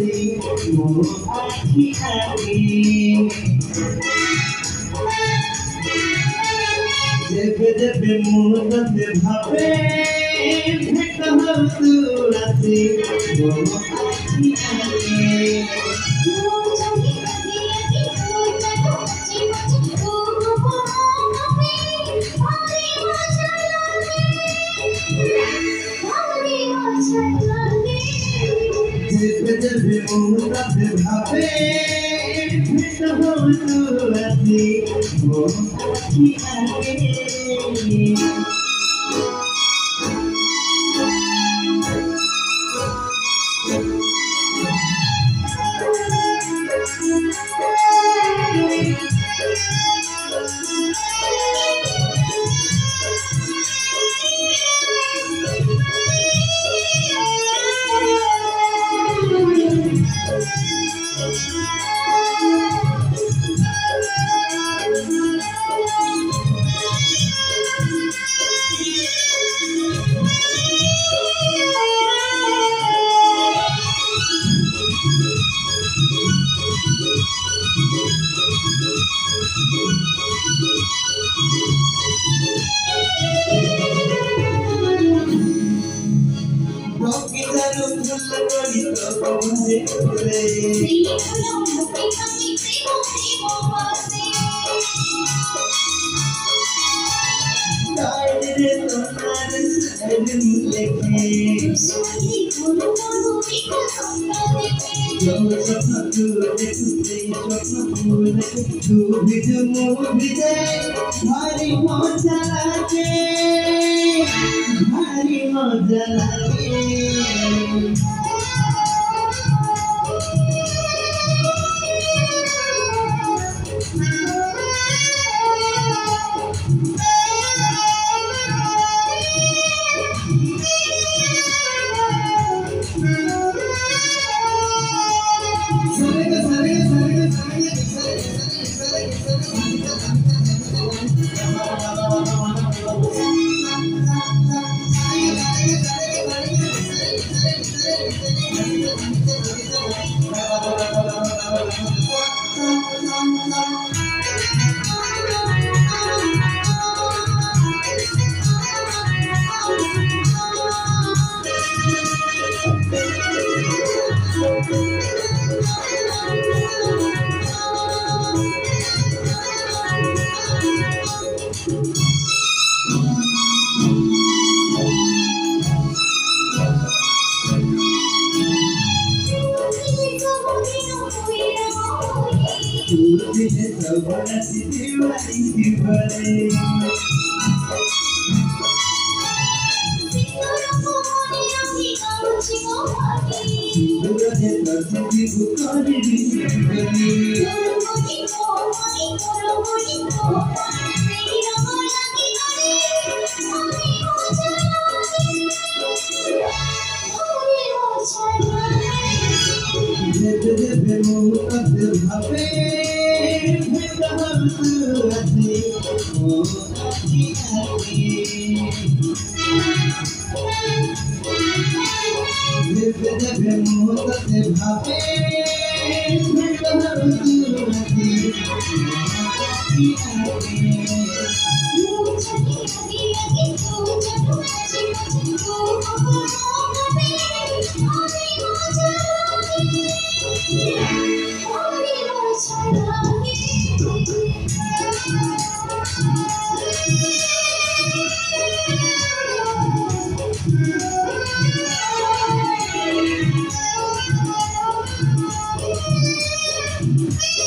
ମୋ ଆଖି ଆଗେ ଯେବେ ଯେବେ ମୁଁ ତତେ ଭାବେ ଭେଟ ହଉ ତୁ ରାତି ମୋ ଆଖି ଆଗେ जेबे जेबे ମୁଁ ତତେ ଭାବେ ଭେଟ ହଉ ତୁ ରାତି ମୋ ଆଖି ଆଗେ ବଗିଚାରୁ ଫୁଲ ତୋଳି ତୋ ବନ୍ଧେ ଫୁଲେ डायरीରେ ତୋ ନାଁରେ ସାଇରି ମୁଁ ଲେଖେ ଯୋଉ ସ୍ୱପ୍ନ ତୁ ଦେଖୁ ସେଇ ସ୍ୱପ୍ନ ମୁଁ ଦେଖେ ତୁ ଭିଜୁ ମୁଁ ଭିଜେ ଭାରି ମଜା ଲାଗେ ଭାରି ମଜା ଲାଗେ तू दिले सबरती दीवानी दीवाने सिंदूर है तरती बुखारी दीवानी जेबे जेबे ମୁଁ ତତେ ଭାବେ ଭେଟ ହଉ ତୁ ରାତି ମୋ ଆଖି ଆଗେ ଯେବେ ଯେବେ ମୁଁ ତତେ ଭାବେ ଭେଟ ହଉ ତୁ ରାତି ମୋ ଆଖି ଆଗେ Thank you.